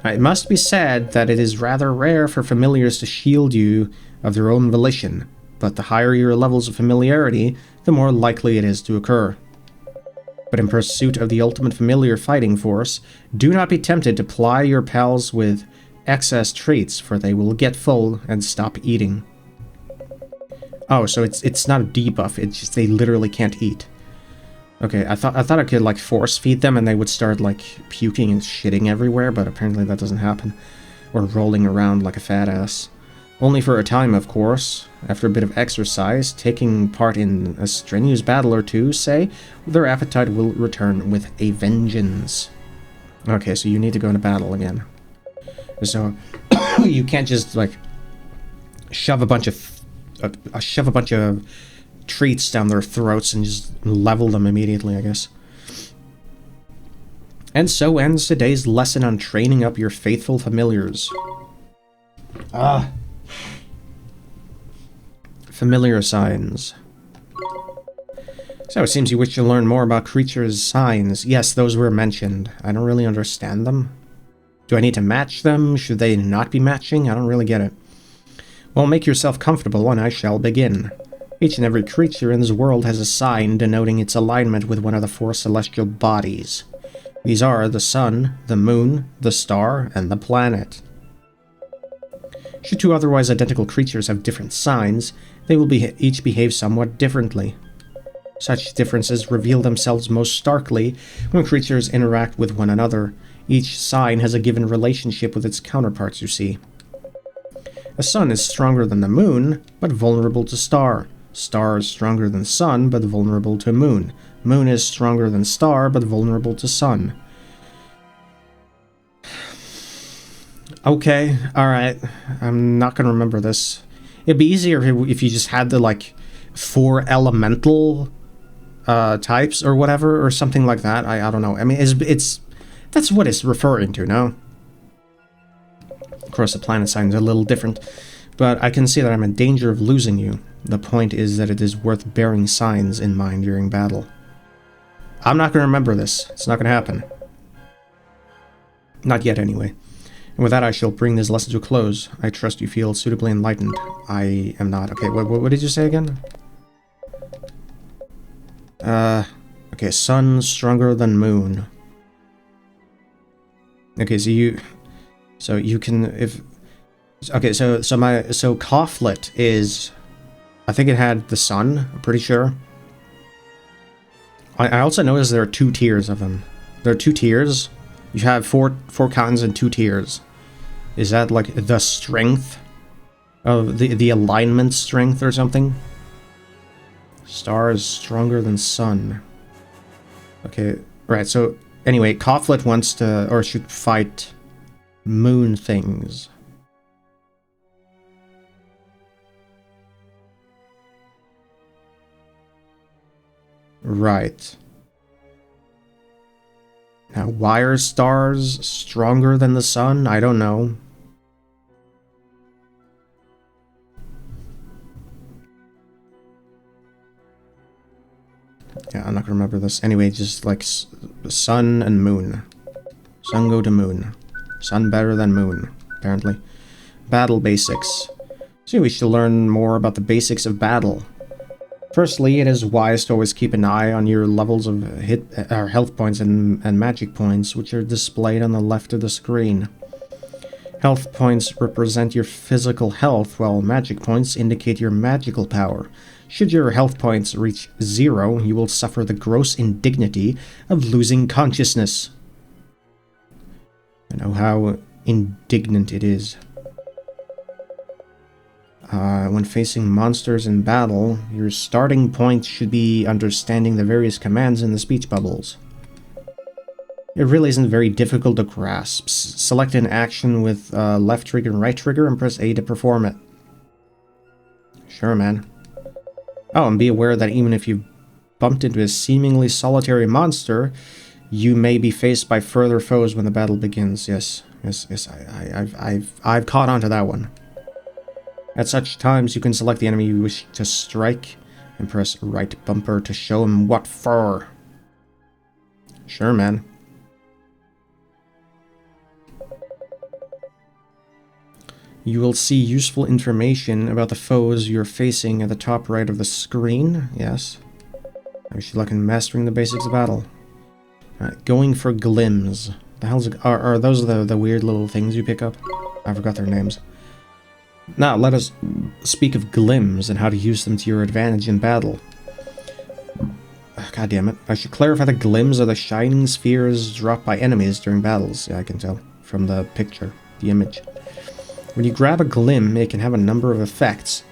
It must be said that it is rather rare for familiars to shield you of their own volition, but the higher your levels of familiarity, the more likely it is to occur. But in pursuit of the ultimate familiar fighting force, do not be tempted to ply your pals with excess treats, for they will get full and stop eating. Oh, so it's not a debuff, it's just they literally can't eat. Okay, I thought I could like force feed them and they would start like puking and shitting everywhere, but apparently that doesn't happen. Or rolling around like a fat ass. Only for a time, of course. After a bit of exercise, taking part in a strenuous battle or two, say, their appetite will return with a vengeance. Okay, so you need to go into battle again. So, you can't just, like, shove a bunch of treats down their throats and just level them immediately, I guess. And so ends today's lesson on training up your faithful familiars. Familiar signs. So it seems you wish to learn more about creatures' signs. Yes, those were mentioned. I don't really understand them. Do I need to match them? Should they not be matching? I don't really get it. Well, make yourself comfortable and I shall begin. Each and every creature in this world has a sign denoting its alignment with one of the four celestial bodies. These are the sun, the moon, the star, and the planet. Should two otherwise identical creatures have different signs, they will each behave somewhat differently. Such differences reveal themselves most starkly when creatures interact with one another. Each sign has a given relationship with its counterparts, you see. A sun is stronger than the moon, but vulnerable to star. Star is stronger than sun, but vulnerable to moon. Moon is stronger than star, but vulnerable to sun. Okay, alright. I'm not gonna remember this. It'd be easier if you just had the, like, 4 elemental types or whatever, or something like that. I don't know. I mean, it's that's what it's referring to, no? Of course, the planet signs are a little different, but I can see that I'm in danger of losing you. The point is that it is worth bearing signs in mind during battle. I'm not going to remember this. It's not going to happen. Not yet, anyway. And with that, I shall bring this lesson to a close. I trust you feel suitably enlightened. I am not. Okay, what did you say again? Okay, sun stronger than moon. Okay, so you can, if... Okay, so Cofflet is... I think it had the sun, I'm pretty sure. I also noticed there are 2 tiers of them. There are 2 tiers. You have four kinds and 2 tiers. Is that like the strength of the alignment strength or something? Star is stronger than sun. Okay, right, so anyway, Cofflet wants to, or should fight moon things. Right. Now, why are stars stronger than the sun? I don't know. Yeah, I'm not gonna remember this. Anyway, just like sun and moon. Sun go to moon. Sun better than moon, apparently. Battle basics. So we should learn more about the basics of battle. Firstly, it is wise to always keep an eye on your levels of health points and magic points, which are displayed on the left of the screen. Health points represent your physical health, while magic points indicate your magical power. Should your health points reach 0, you will suffer the gross indignity of losing consciousness. I know how indignant it is. When facing monsters in battle, your starting point should be understanding the various commands in the speech bubbles. It really isn't very difficult to grasp. Select an action with left trigger and right trigger and press A to perform it. Sure, man. Oh, and be aware that even if you've bumped into a seemingly solitary monster, you may be faced by further foes when the battle begins. Yes, I've caught on to that one. At such times, you can select the enemy you wish to strike and press right bumper to show him what for. Sure, man. You will see useful information about the foes you're facing at the top right of the screen. Yes. I wish you luck in mastering the basics of battle. Alright, going for Glims. The hell's it? Are those the weird little things you pick up? I forgot their names. Now, let us speak of Glims and how to use them to your advantage in battle. God damn it. I should clarify that Glims are the shining spheres dropped by enemies during battles. Yeah, I can tell from the picture, the image. When you grab a Glim, it can have a number of effects.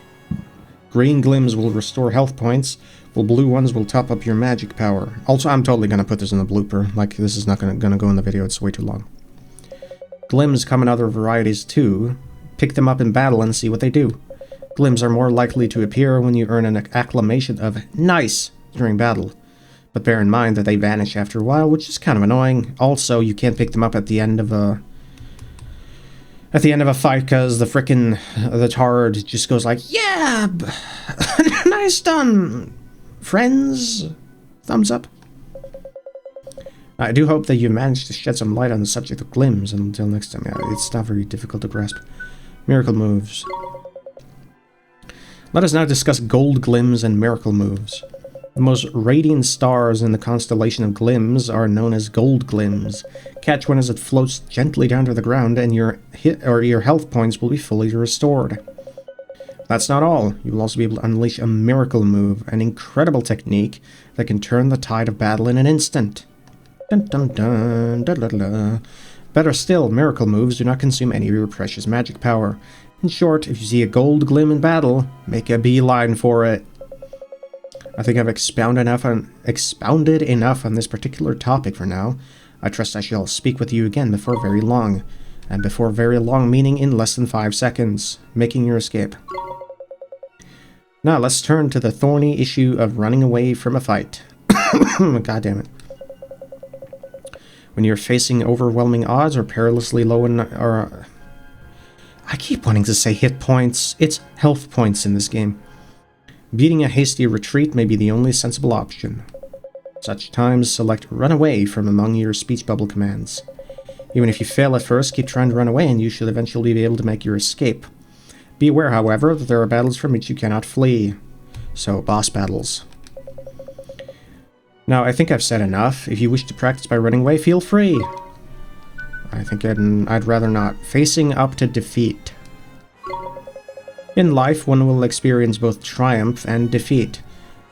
Green Glims will restore health points, while blue ones will top up your magic power. Also, I'm totally going to put this in the blooper. Like, this is not going to go in the video, it's way too long. Glims come in other varieties too. Pick them up in battle and see what they do. Glims are more likely to appear when you earn an acclamation of "nice" during battle. But bear in mind that they vanish after a while, which is kind of annoying. Also, you can't pick them up at the end of a fight, because the Tard just goes like, "Yeah, nice done, friends, thumbs up." I do hope that you managed to shed some light on the subject of Glims, and until next time, yeah, it's not very difficult to grasp. Miracle moves. Let us now discuss gold Glims and miracle moves. The most radiant stars in the constellation of Glims are known as gold Glims. Catch one as it floats gently down to the ground, and your health points will be fully restored. That's not all. You will also be able to unleash a miracle move, an incredible technique that can turn the tide of battle in an instant. Dun dun dun, da da da. Better still, miracle moves do not consume any of your precious magic power. In short, if you see a gold Glim in battle, make a beeline for it. I think I've expounded enough on this particular topic for now. I trust I shall speak with you again before very long. And before very long meaning in less than 5 seconds, making your escape. Now let's turn to the thorny issue of running away from a fight. God damn it. When you're facing overwhelming odds or perilously low in... I keep wanting to say hit points. It's health points in this game. Beating a hasty retreat may be the only sensible option. Such times, select Run Away from among your speech bubble commands. Even if you fail at first, keep trying to run away and you should eventually be able to make your escape. Be aware, however, that there are battles from which you cannot flee. So, boss battles. Now, I think I've said enough. If you wish to practice by running away, feel free. I think I'd rather not. Facing up to defeat. In life, one will experience both triumph and defeat.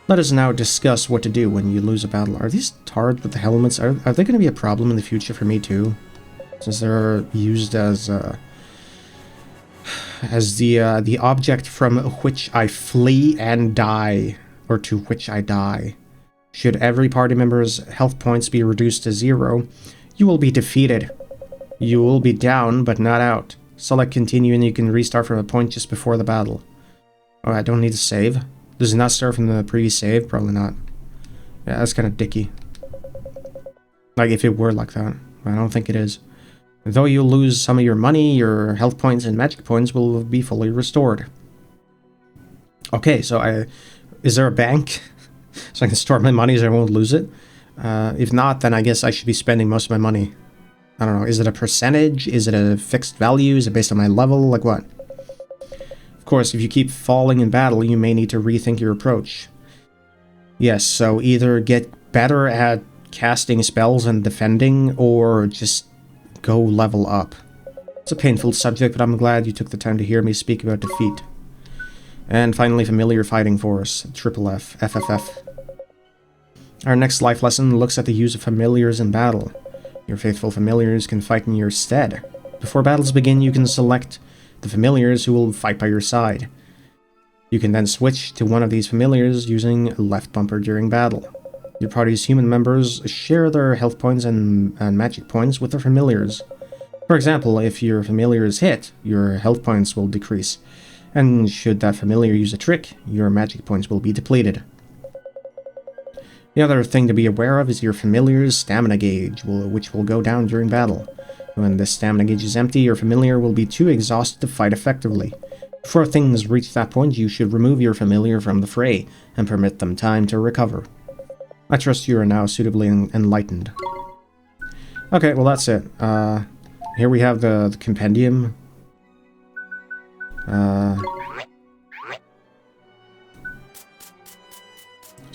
Let us now discuss what to do when you lose a battle. Are these tards with the helmets, are they going to be a problem in the future for me too? Since they're used as the object from which I flee and die, or to which I die. Should every party member's health points be reduced to 0, you will be defeated. You will be down, but not out. Select continue and you can restart from a point just before the battle. Oh, I don't need to save. Does it not start from the previous save? Probably not. Yeah, that's kind of dicky. Like, if it were like that. I don't think it is. Though you'll lose some of your money, your health points and magic points will be fully restored. Okay, so is there a bank? So I can store my money so I won't lose it? If not, then I guess I should be spending most of my money. I don't know, is it a percentage? Is it a fixed value? Is it based on my level? Like what? Of course, if you keep falling in battle, you may need to rethink your approach. Yes, so either get better at casting spells and defending, or just go level up. It's a painful subject, but I'm glad you took the time to hear me speak about defeat. And finally, familiar fighting force, triple F, FFF. Our next life lesson looks at the use of familiars in battle. Your faithful familiars can fight in your stead. Before battles begin, you can select the familiars who will fight by your side. You can then switch to one of these familiars using left bumper during battle. Your party's human members share their health points and magic points with their familiars. For example, if your familiar is hit, your health points will decrease, and should that familiar use a trick, your magic points will be depleted. The other thing to be aware of is your familiar's stamina gauge, which will go down during battle. When this stamina gauge is empty, your familiar will be too exhausted to fight effectively. Before things reach that point, you should remove your familiar from the fray, and permit them time to recover. I trust you are now suitably enlightened. Okay, well that's it. Here we have the Compendium. So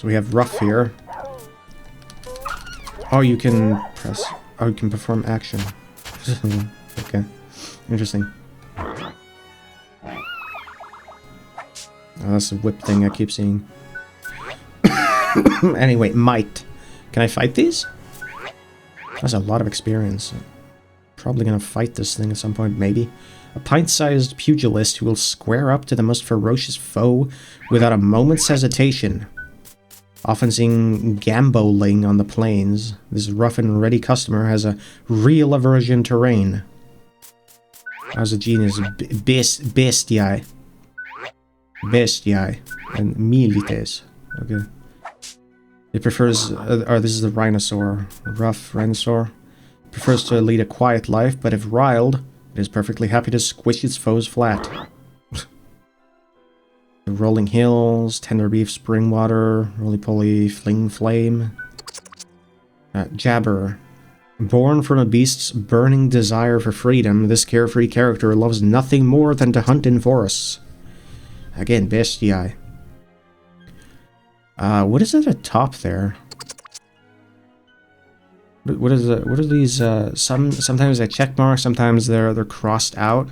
we have rough here. Oh, you can press... Oh, you can perform action. Okay. Interesting. Oh, that's the whip thing I keep seeing. Anyway, might. Can I fight these? That's a lot of experience. Probably gonna fight this thing at some point, maybe. A pint-sized pugilist who will square up to the most ferocious foe without a moment's hesitation. Often seen gamboling on the plains, this rough and ready customer has a real aversion to rain. How's a genius? Bestiae. Bestiae. And milites. Okay. It prefers... this is the rhinosaur. Rough rhinosaur. Prefers to lead a quiet life, but if riled, it is perfectly happy to squish its foes flat. The rolling hills, tender beef, spring water, roly-poly, fling flame. Jabber. Born from a beast's burning desire for freedom, this carefree character loves nothing more than to hunt in forests. Again, bestiae. What is at the top there? What is it? What are these? Sometimes they check marks, sometimes they're crossed out,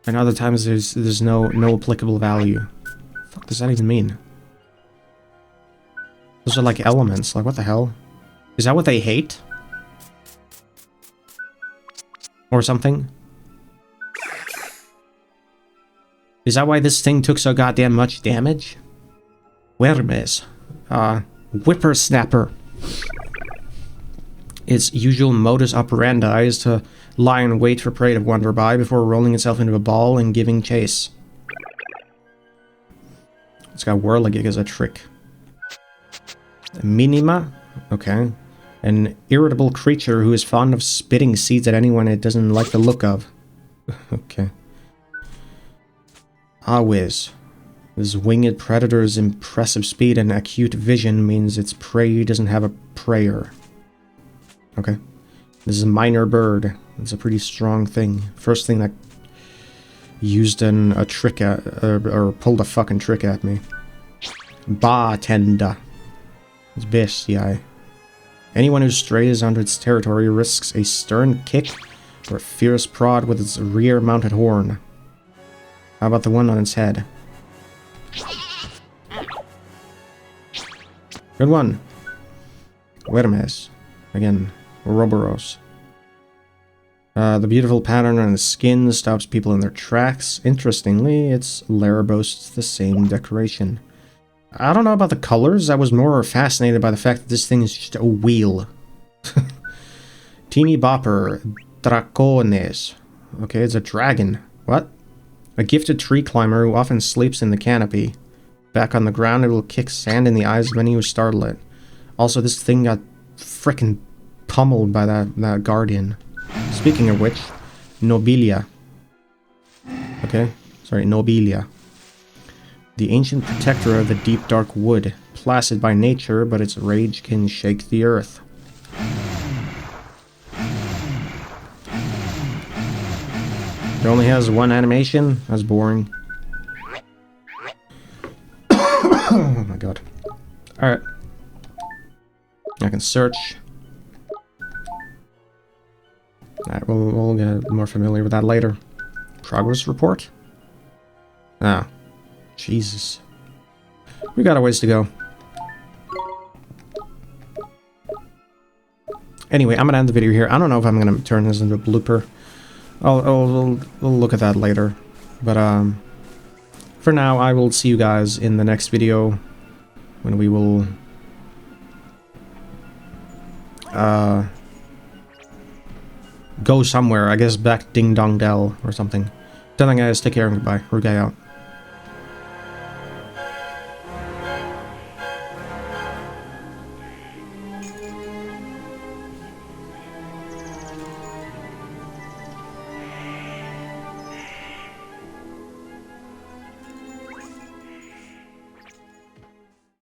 and other times there's no applicable value. What does that even mean? Those are like elements. Like what the hell? Is that what they hate? Or something? Is that why this thing took so goddamn much damage? Vermes. Whippersnapper. Its usual modus operandi is to lie in wait for prey to wander by before rolling itself into a ball and giving chase. It's got Whirligig as a trick. Minima? Okay. An irritable creature who is fond of spitting seeds at anyone it doesn't like the look of. Okay. Awiz. This winged predator's impressive speed and acute vision means its prey doesn't have a prayer. Okay. This is a minor bird. It's a pretty strong thing. First thing that used a trick at, or pulled a fucking trick at me. Bartender. It's bestiae. Anyone who strays onto its territory risks a stern kick or a fierce prod with its rear-mounted horn. How about the one on its head? Good one. Wait a minute. Again, Ouroboros. The beautiful pattern on the skin stops people in their tracks. Interestingly, its lair boasts the same decoration. I don't know about the colors. I was more fascinated by the fact that this thing is just a wheel. Teeny Bopper. Dracones. Okay, it's a dragon. What? A gifted tree climber who often sleeps in the canopy. Back on the ground, it will kick sand in the eyes of any who startle it. Also, this thing got frickin' pummeled by that guardian. Speaking of which, Nobilia. Okay, sorry, Nobilia. The ancient protector of the deep dark wood. Placid by nature, but its rage can shake the earth. It only has one animation? That's boring. Oh my god. Alright. I can search. Alright, we'll get more familiar with that later. Progress report? Ah. Jesus. We got a ways to go. Anyway, I'm gonna end the video here. I don't know if I'm gonna turn this into a blooper. We'll look at that later. But, for now, I will see you guys in the next video when we will go somewhere. I guess back Ding Dong Dell or something. Till then, guys, take care and goodbye. Rugai out.